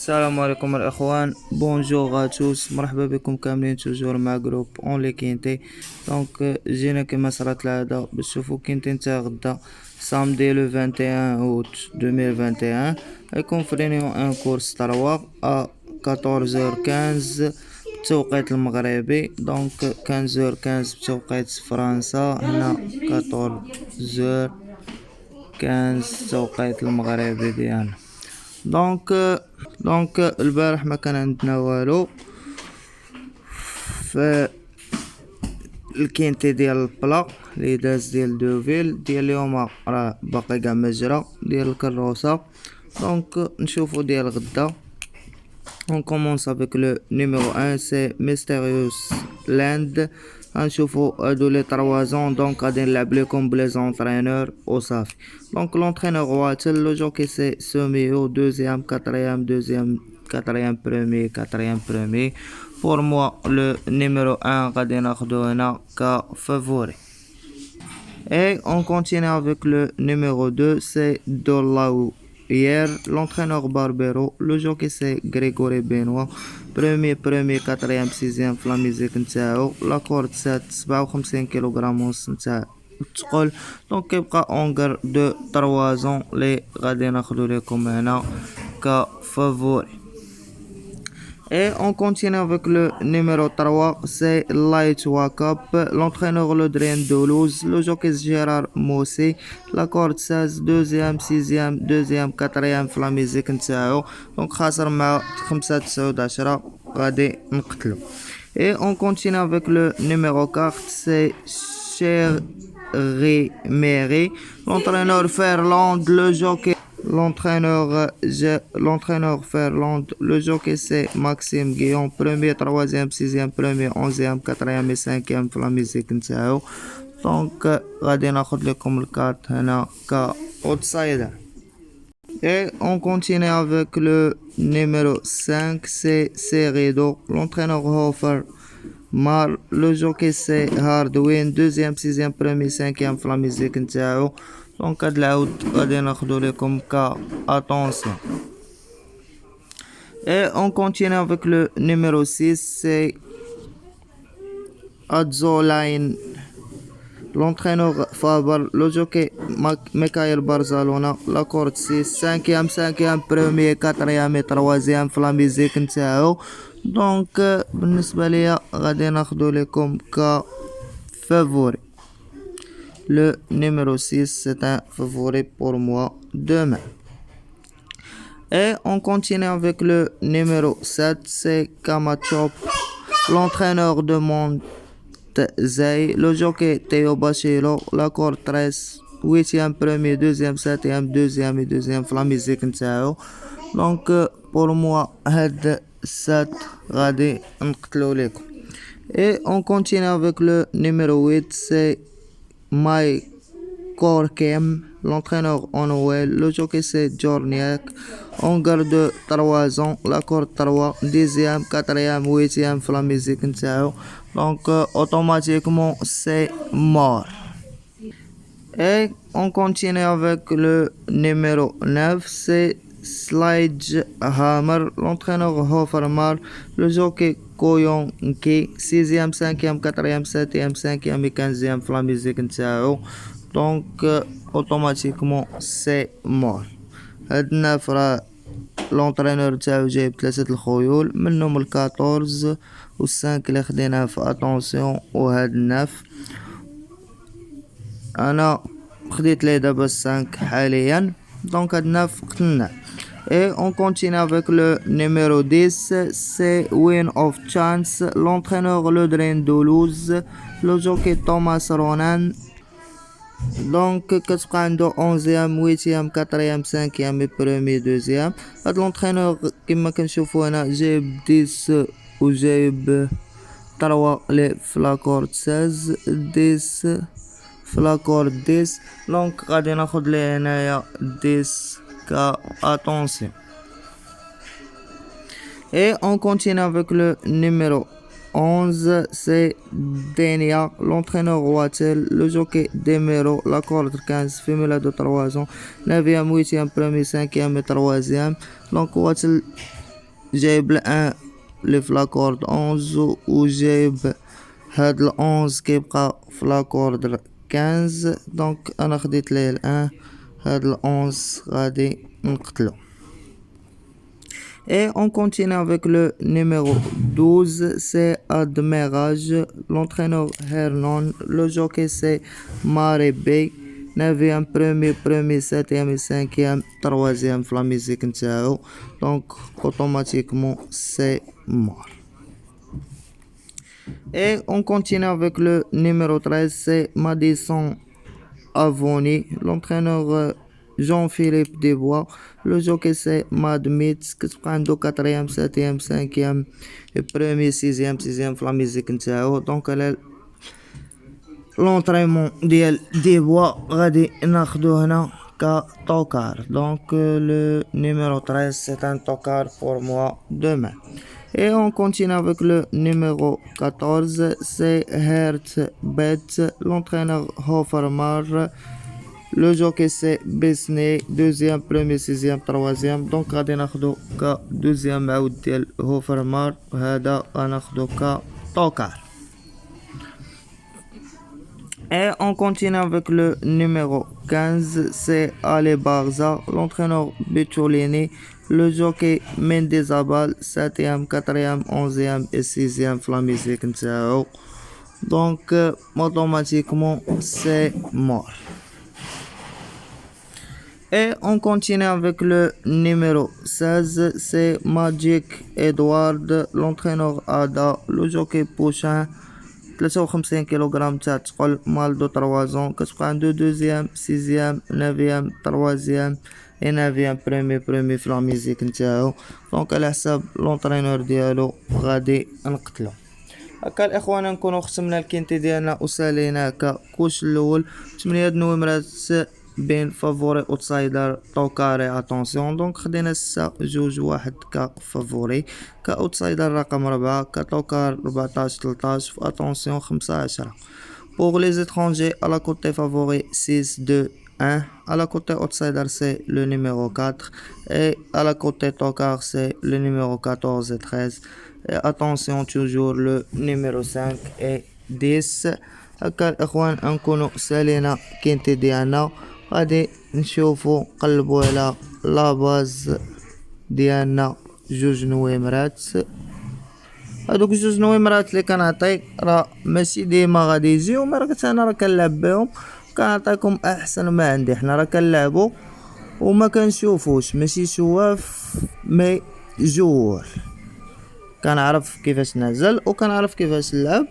السلام عليكم الأخوان. بونجور توس، مرحبا بكم كاملين توجور مع جروب اون لي كينتي. دونك جينا كما صرات العادة باش تشوفو كينتي نتاع غدا سامدي لو 21 اوت 2021. غيكون في رينيون ان كورس 3 ا 14h15 بتوقيت المغربي، دونك 15h15 بتوقيت فرنسا، هنا 14h15 توقيت المغربي ديالنا. دونك البارح ما كان عندنا والو في الكينتي ديال البلا لي داز ديال دوفيل ديال اليوم، راه باقي كاع مجرى ديال الكروسه. دونك نشوفو ديال غدا. On commence avec le numéro 1, c'est Mysterious Land. غنشوفو هادو لي 3 ans، دونك غادي نلعب ليكم بلي زونطرينور وصافي. دونك لونطرينور واتل، لو جوكي سي سوميو، دوزيام كاتريام دوزيام كاتريام برومي كاتريام برومي. pour moi le numéro 1 غادي ناخدو هنا كفافوري. Et on continue avec le numéro 2, c'est Dolaou. Hier, l'entraîneur Barbero, le jockey c'est Grégory Benoît. Premier, 4e, 6e في لا ميزيك نتاعو. لا كورد 57 كيلوغرام ونص نتاع الثقل. دونك كيبقى اونغر دو 3 ans لي غادي ناخدو ليكم هنا كفافوري. Et on continue avec le numéro 3, c'est Light Wake Up. L'entraîneur le Drain Toulouse, le jockey Gérard Mossé. La corde 16, 2e, 6e, 2e, 4e في لا ميزيك نتاعو. دونك خاسر مع 5 9 10 غادي نقتلو. Et on continue avec le numéro 4, c'est Cher Mary. L'entraîneur Ferland, le jockey L'entraîneur Ferland, le jockey c'est Maxime Guillaume. Premier, 3e, 6e, premier, 11e, 4e et 5e في لا ميزيك نتاعو. دونك غادي ناخد لكم الكارت هنا كاوتسايدر. Et on continue avec le numéro 5, c'est Serido. L'entraîneur Hofer Mar, le jockey c'est Hardwin. 2e, 6e, premier, 5e في لا ميزيك نتاعو. دونك هاد العاود غادي ناخدو لكم attention. Et on continue avec le numéro 6, c'est Adzoline. L'entraîneur Faber, le jockey Mikhail Barzalona. La corde 6, 5e, premier, 4e et 3e في لا ميزيك نتاعو. دونك بالنسبة ليا غادي ناخدو لكم كفافوري. Le numéro 6, c'est un favori pour moi demain. Et on continue avec le numéro 7, c'est Kamachop. L'entraîneur de Montzey, le jockey Théo Bachilo. La corde 13, 8e, premier, 2e, 7e, 2e et 2e في لا ميزيك نتاعو. Donc pour moi هاد 7 غادي نقتلو ليكم. Et on continue avec le numéro 8, c'est My Corkem. L'entraîneur en Noël, le jockey c'est Jorniak. On garde 3 ans, la corde 3, 10e, 4e, 8e في لا ميزيك نتاعو. Donc automatiquement c'est mort. Et on continue avec le numéro 9, c'est Sledgehammer. L'entraîneur Hofermar, le jockey Koyonki. 6e, 5e, 4e, 7e, 5e et 15e في لا ميزيك نتاعو. دونك اوتوماتيكمون سي مور. هاد الناف راه لونطرينور تاعو جايب 3 الخيول، منهم ال14 و5 اللي خديناه في اتونسيون. وهاد الناف انا خديت ليه دابا 5 حاليا. دونك هاد الناف قتلناه. Et on continue avec le numéro 10, c'est Win of Chance. L'entraîneur le Drain Toulouse, le jockey Thomas Ronan. Donc كتبقى عنده 11e 8e 4e 5e et premier 2e. هاد l'entraîneur كما كنشوفو هنا جايب 10 وجايب 3 لي في لاكورد 16 10 في لاكورد 10. دونك غادي ناخد ليه هنايا 10 attention. Et on continue avec le numéro 11, c'est Denia. L'entraîneur Wattel, le jockey Demero. La corde 15, femelle de 3 ans. 9e, 8e, premier, 5e et 3e. Donc Wattel جايب الان لي في لاكورد 11 وجايب هاد ال11 كيبقى في لاكورد 15. دونك انا خديت ليه الان هاد ال11 غادي نقتلو. Et on continue avec le numéro 12, c'est Admirage, l'entraîneur Hernon, le jockey c'est Maribé, 9e, 1er, 7e et 5e, 3e في la musique نتاعو. Donc automatiquement c'est mort. Et on continue avec le numéro 13, c'est Madison Avoni, l'entraîneur Jean-Philippe Desbois, le jockey c'est Mad Mitz كتبقى عنده 4e 7e 5e et 1er 6e في la musique نتاعو. دونك على l'entraînement ديال ديبوا غادي ناخدو هنا كطوكار. Donc le numéro 13 c'est un tocard pour moi demain. Et on continue avec le numéro 14, c'est Hertz Bet, l'entraîneur Hofermar, le jockey c'est Besney, 2e, 1er, 6e, 3e. Donc غادي ناخدو ك 12e عود ديال هوفرمار، وهذا غناخدو كطوكار. Et on continue avec le numéro 15, c'est Ali Barza, l'entraîneur Betulini, le jockey Mendezabal, 7e, 4e, 11e et 6e في la musique نتاعو. Donc automatiquement c'est mort. Et on continue avec le numéro 16, c'est Magic Edward, l'entraîneur Ada, le jockey Pouchin, 53 كيلوغرام تاع تقل، مال دو 3 ans، كتبقى عنده 2e 6e 9e 3e et 9e premier في لا ميزيك نتاعو. دونك على حساب لونطرينور ديالو غادي نقتلو. هكا الاخوان نكونو ختمنا الكينتي ديالنا وسالينا كوش الاول. 8 نومرات بين فافوري اوتسايدر طوكاري اتونسيون. دونك خدينا 6 2 1 كفافوري، كاوتسايدر رقم 4، كطوكار 14 13 في اتونسيون 5 10. Pour les étrangers, à la côté favori 6 2 1, à la côté outsider c'est le numéro 4 et à la côté tocard c'est le numéro 14 et 13. Et attention toujours le numéro 5 et 10. هكا الاخوان نكونوا سالينا كينتي ديالنا. غادي نشوفو نقلبو على لاباز ديالنا 2 نويمرات. هادوك 2 نويمرات اللي كنعطي راه ماشي ديما غادي يجيو، مي راك انا راه كنلعب بهم، كنعطيكم احسن ما عندي. حنا راه كنلعبو وما كنشوفوش، ماشي شواف مي جوار، كنعرف كيفاش نعزل وكنعرف كيفاش نلعب.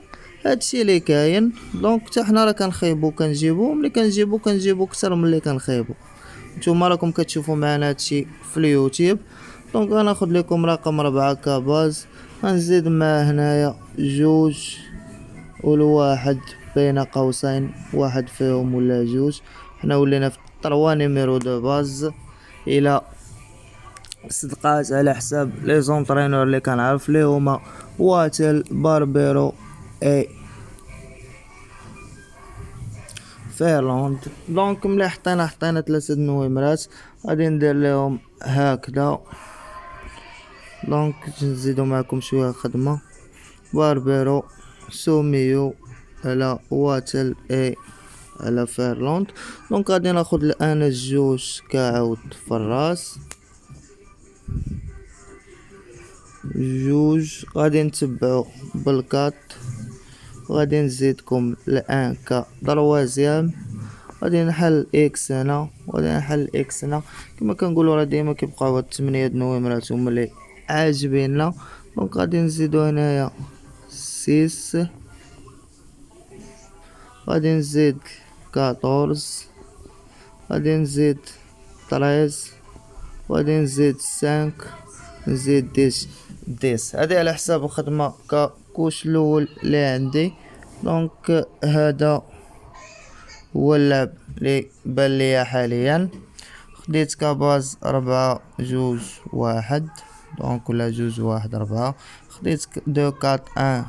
هادشي اللي كاين. دونك حتى حنا راه كنخيبو كنجيبو، ملي كنجيبو كتر من اللي كنخيبو. نتوما راكم كتشوفوا معنا هادشي في اليوتيوب. دونك غناخد لكم رقم 4 كباز، غنزيد مع هنايا 2 والواحد بين قوسين، واحد فيهم ولا 2. حنا ولينا في 3 نيميرو دو باز الى صدقات على حساب لي زونطرينور اللي كنعرف ليه هما واتل باربيرو اي فيرلاند. دونك ملي حطينا 3 نويمرات غادي ندير لهم هكذا. دونك نزيدو معكم شويه خدمه. باربيرو سوميو على واتل اي على فيرلاند. دونك غادي ناخد الان 2 كعود في الراس، 2 غادي نتبعو بالكات، غادي نزيدكم الان كدروازيام، غادي نحل اكس هنا وغادي نحل اكس هنا. كما كنقولوا راه ديما كيبقاو هاد 8 نويمرات هما اللي عاجبيننا. دونك غادي نزيدو هنايا 6، غادي نزيد 14، غادي نزيد 13، غادي نزيد 5، نزيد 10. هادي على حساب الخدمه ككوش الاول اللي عندي. دونك هذا هو اللعب اللي بان ليا حاليا. خديت كباز 4 2 1، دونك ولا 2 1 4. خديت 2 4 1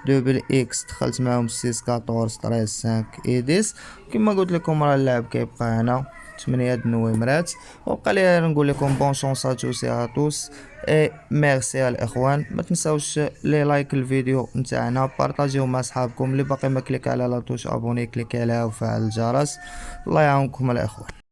2 بالاكس، دخلت معاهم 6 14 13 5 اي 10. كما قلت لكم راه اللعب كيبقى هنا 8 د النويمرات. وبقى لي غير نقول لكم بون شونس ا توس ا توس اي ميرسي الاخوان. ما تنساوش لي لايك الفيديو نتاعنا، بارطاجيو مع صحابكم اللي باقي ما كليك على لا توش ابوني كليك عليها وفعل الجرس. الله يعاونكم الاخوان.